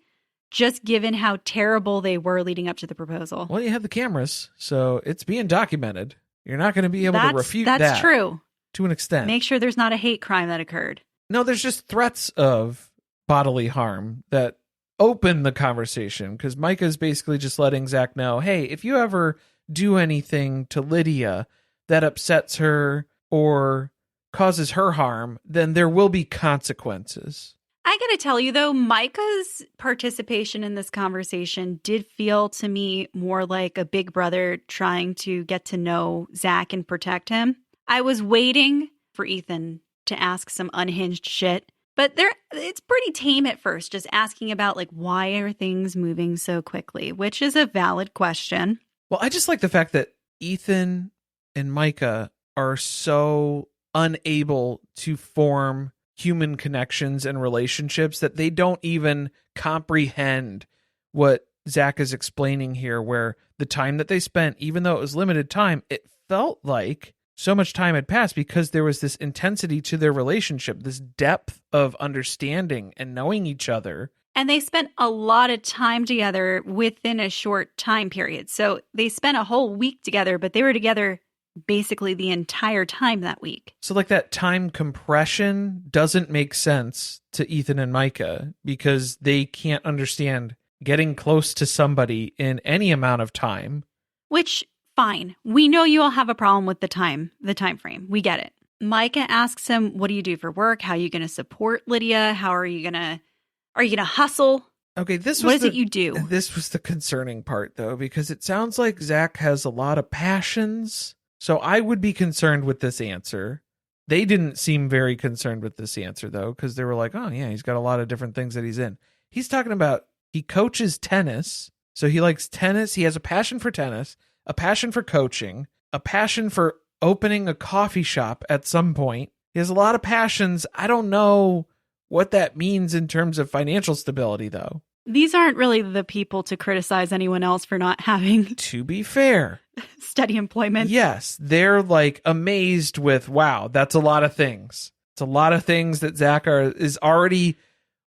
just given how terrible they were leading up to the proposal. Well, you have the cameras, so it's being documented. You're not going to be able to refute that. That's true. To an extent. Make sure there's not a hate crime that occurred. No, there's just threats of bodily harm that open the conversation, because Micah's basically just letting Zach know, hey, if you ever do anything to Lydia that upsets her or causes her harm, then there will be consequences. I gotta tell you, though, Micah's participation in this conversation did feel to me more like a big brother trying to get to know Zach and protect him. I was waiting for Ethan to ask some unhinged shit, but it's pretty tame at first, just asking about, like, why are things moving so quickly, which is a valid question. Well, I just like the fact that Ethan and Micah are so unable to form human connections and relationships that they don't even comprehend what Zach is explaining here, where the time that they spent, even though it was limited time, it felt like so much time had passed because there was this intensity to their relationship, this depth of understanding and knowing each other And they spent a lot of time together within a short time period. So they spent a whole week together, but they were together basically the entire time that week. So like that time compression doesn't make sense to Ethan and Micah because they can't understand getting close to somebody in any amount of time. Which, fine. We know you all have a problem with the time frame. We get it. Micah asks him, what do you do for work? How are you going to support Lydia? How are you going to hustle? Okay, what is it you do? This was the concerning part, though, because it sounds like Zach has a lot of passions. So I would be concerned with this answer. They didn't seem very concerned with this answer, though, because they were like, oh, yeah, he's got a lot of different things that he's in. He's talking about he coaches tennis. So he likes tennis. He has a passion for tennis, a passion for coaching, a passion for opening a coffee shop at some point. He has a lot of passions. I don't know what that means in terms of financial stability, though. These aren't really the people to criticize anyone else for not having, to be fair, steady employment. Yes, they're like amazed with, wow, that's a lot of things. It's a lot of things that Zach is already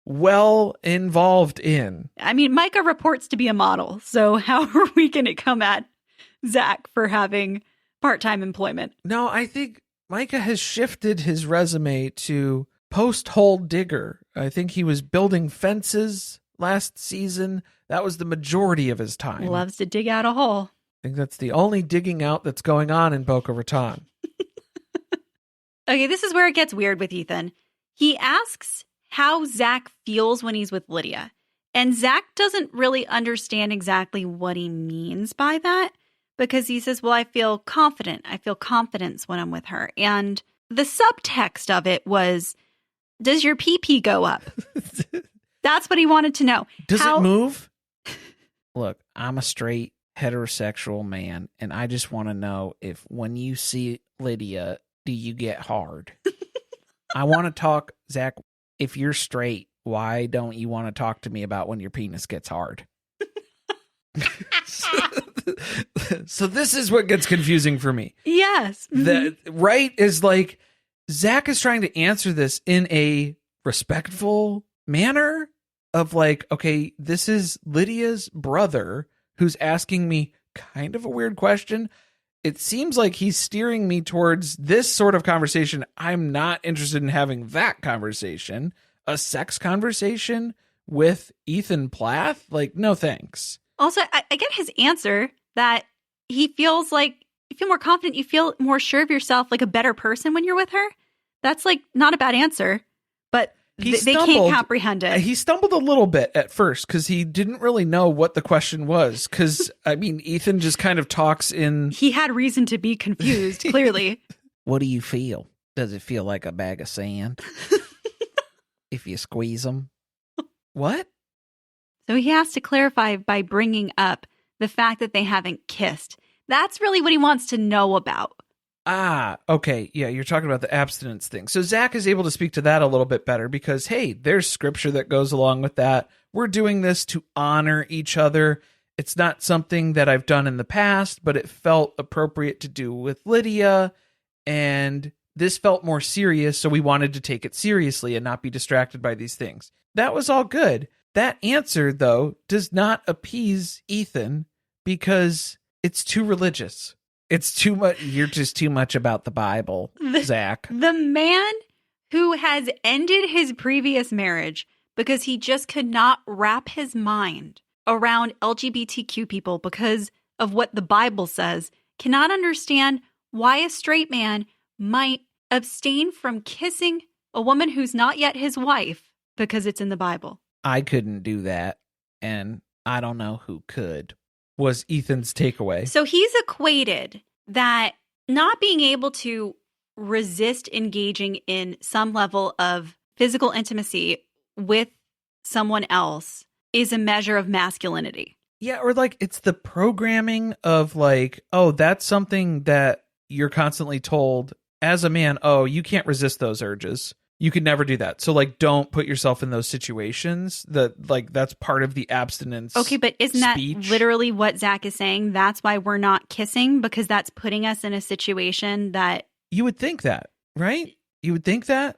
well involved in. I mean, Micah reports to be a model, so how are we going to come at Zach for having part-time employment? No, I think Micah has shifted his resume to post-hole digger. I think he was building fences last season. That was the majority of his time. Loves to dig out a hole. I think that's the only digging out that's going on in Boca Raton. Okay, this is where it gets weird with Ethan. He asks how Zach feels when he's with Lydia. And Zach doesn't really understand exactly what he means by that because he says, well, I feel confident. I feel confidence when I'm with her. And the subtext of it was, does your pee-pee go up? That's what he wanted to know. Does it move? Look, I'm a straight heterosexual man, and I just want to know if when you see Lydia, do you get hard? I want to talk, Zach, if you're straight, why don't you want to talk to me about when your penis gets hard? So this is what gets confusing for me. Yes. The right is like, Zach is trying to answer this in a respectful manner of like, okay, this is Lydia's brother who's asking me kind of a weird question. It seems like he's steering me towards this sort of conversation. I'm not interested in having that conversation. A sex conversation with Ethan Plath? Like, no thanks. Also, I get his answer that he feels like you feel more confident, you feel more sure of yourself, like a better person when you're with her. That's like not a bad answer, but they can't comprehend it. He stumbled a little bit at first because he didn't really know what the question was. Because, I mean, Ethan just kind of talks in... He had reason to be confused, clearly. What do you feel? Does it feel like a bag of sand? If you squeeze them? What? So he has to clarify by bringing up the fact that they haven't kissed. That's really what he wants to know about. Ah, okay. Yeah, you're talking about the abstinence thing. So Zach is able to speak to that a little bit better because, hey, there's scripture that goes along with that. We're doing this to honor each other. It's not something that I've done in the past, but it felt appropriate to do with Lydia. And this felt more serious, so we wanted to take it seriously and not be distracted by these things. That was all good. That answer, though, does not appease Ethan because it's too religious. It's too much. You're just too much about the Bible, Zach. The man who has ended his previous marriage because he just could not wrap his mind around LGBTQ people because of what the Bible says, cannot understand why a straight man might abstain from kissing a woman who's not yet his wife because it's in the Bible. I couldn't do that, and I don't know who could, was Ethan's takeaway. So he's equated that not being able to resist engaging in some level of physical intimacy with someone else is a measure of masculinity. Yeah, or like it's the programming of like, oh, that's something that you're constantly told as a man, oh, you can't resist those urges. You could never do that. So like, don't put yourself in those situations. That like, that's part of the abstinence. Okay, but isn't speech. That literally what Zach is saying? That's why we're not kissing, because that's putting us in a situation that... You would think that, right? You would think that?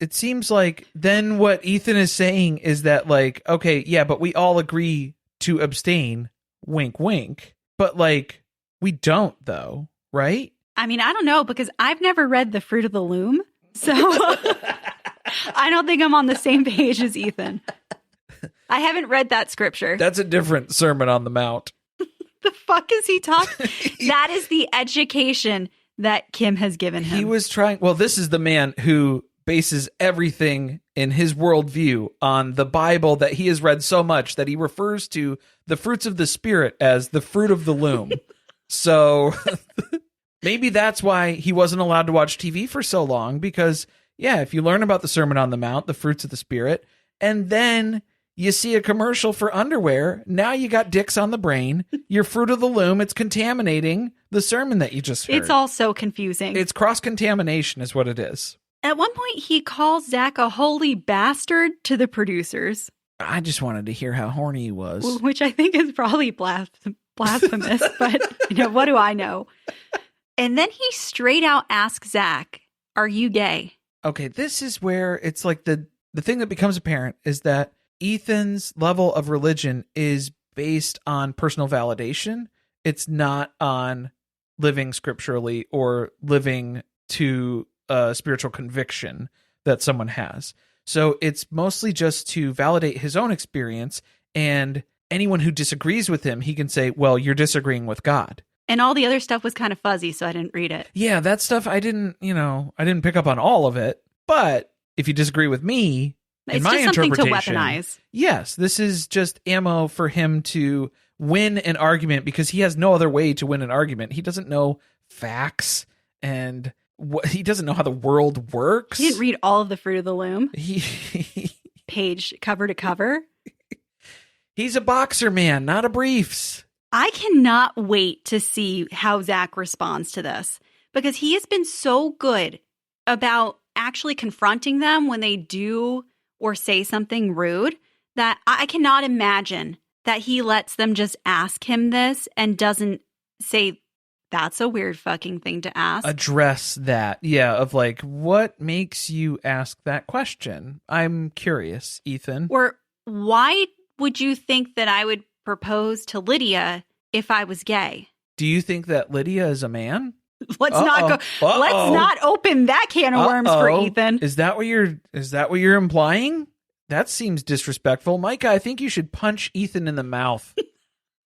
it seems like then what Ethan is saying is that, like, okay, yeah, but we all agree to abstain, wink, wink. But, like, we don't, though, right? I mean, I don't know, because I've never read The Fruit of the Loom, so I don't think I'm on the same page as Ethan. I haven't read that scripture. That's a different Sermon on the Mount. The fuck is he talking? That is the education that Kim has given him. He was trying, well, this is the man who bases everything in his worldview on the Bible that he has read so much that he refers to the fruits of the Spirit as the fruit of the loom. So maybe that's why he wasn't allowed to watch TV for so long, because, yeah, if you learn about the Sermon on the Mount, the fruits of the Spirit, and then you see a commercial for underwear, now you got dicks on the brain, your fruit of the loom, it's contaminating the sermon that you just heard. It's all so confusing. It's cross-contamination is what it is. At one point, he calls Zach a holy bastard to the producers. I just wanted to hear how horny he was. Which I think is probably blasphemous, but what do I know? And then he straight out asks Zach, are you gay? Okay, this is where it's like the thing that becomes apparent is that Ethan's level of religion is based on personal validation. It's not on living scripturally or living to a spiritual conviction that someone has. So it's mostly just to validate his own experience, and anyone who disagrees with him, he can say, well, you're disagreeing with God. And all the other stuff was kind of fuzzy, so I didn't read it. Yeah, that stuff I didn't pick up on all of it. But if you disagree with me, it's in my just something to interpretation, weaponize. Yes, this is just ammo for him to win an argument, because he has no other way to win an argument. He doesn't know facts, and he doesn't know how the world works. He didn't read all of The Fruit of the Loom. Page cover to cover. He's a boxer man, not a briefs. I cannot wait to see how Zach responds to this, because he has been so good about actually confronting them when they do or say something rude that I cannot imagine that he lets them just ask him this and doesn't say, that's a weird fucking thing to ask. Address that. Yeah, of like, what makes you ask that question? I'm curious, Ethan. Or why would you think that I would propose to Lydia if I was gay? Do you think that Lydia is a man? Let's not open that can of worms for Ethan. Is that what you're implying? That seems disrespectful. Micah, I think you should punch Ethan in the mouth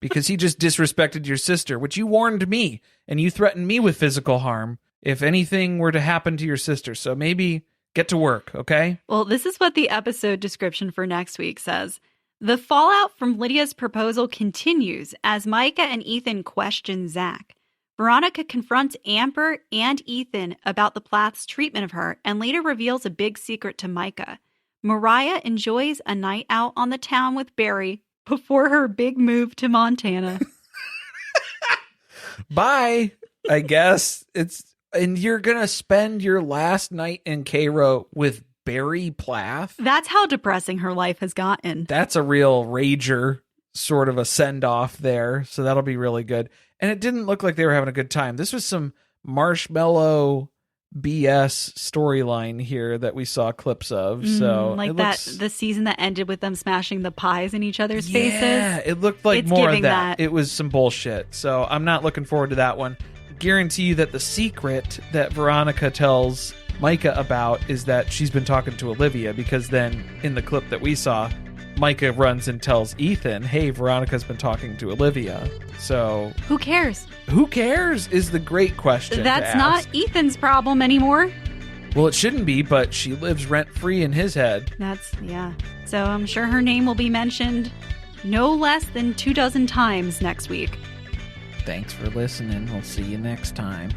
because he just disrespected your sister, which you warned me, and you threatened me with physical harm if anything were to happen to your sister. So maybe get to work, okay? Well, this is what the episode description for next week says. The fallout from Lydia's proposal continues as Micah and Ethan question Zach. Veronica confronts Amber and Ethan about the Plaths' treatment of her and later reveals a big secret to Micah. Moriah enjoys a night out on the town with Barry before her big move to Montana. Bye, I guess. And you're going to spend your last night in Cairo with Barry Plath? That's how depressing her life has gotten. That's a real rager, sort of a send-off there. So that'll be really good. And it didn't look like they were having a good time. This was some marshmallow BS storyline here that we saw clips of. So like the season that ended with them smashing the pies in each other's faces. Yeah, it looked like more of that. It was some bullshit. So I'm not looking forward to that one. Guarantee you that the secret that Veronica tells Micah about is that she's been talking to Olivia, because then in the clip that we saw, Micah runs and tells Ethan, hey, Veronica's been talking to Olivia. So who cares? Who cares is the great question. That's not Ethan's problem anymore. Well, it shouldn't be, but she lives rent-free in his head. Yeah. So I'm sure her name will be mentioned no less than 24 times next week. Thanks for listening. We'll see you next time.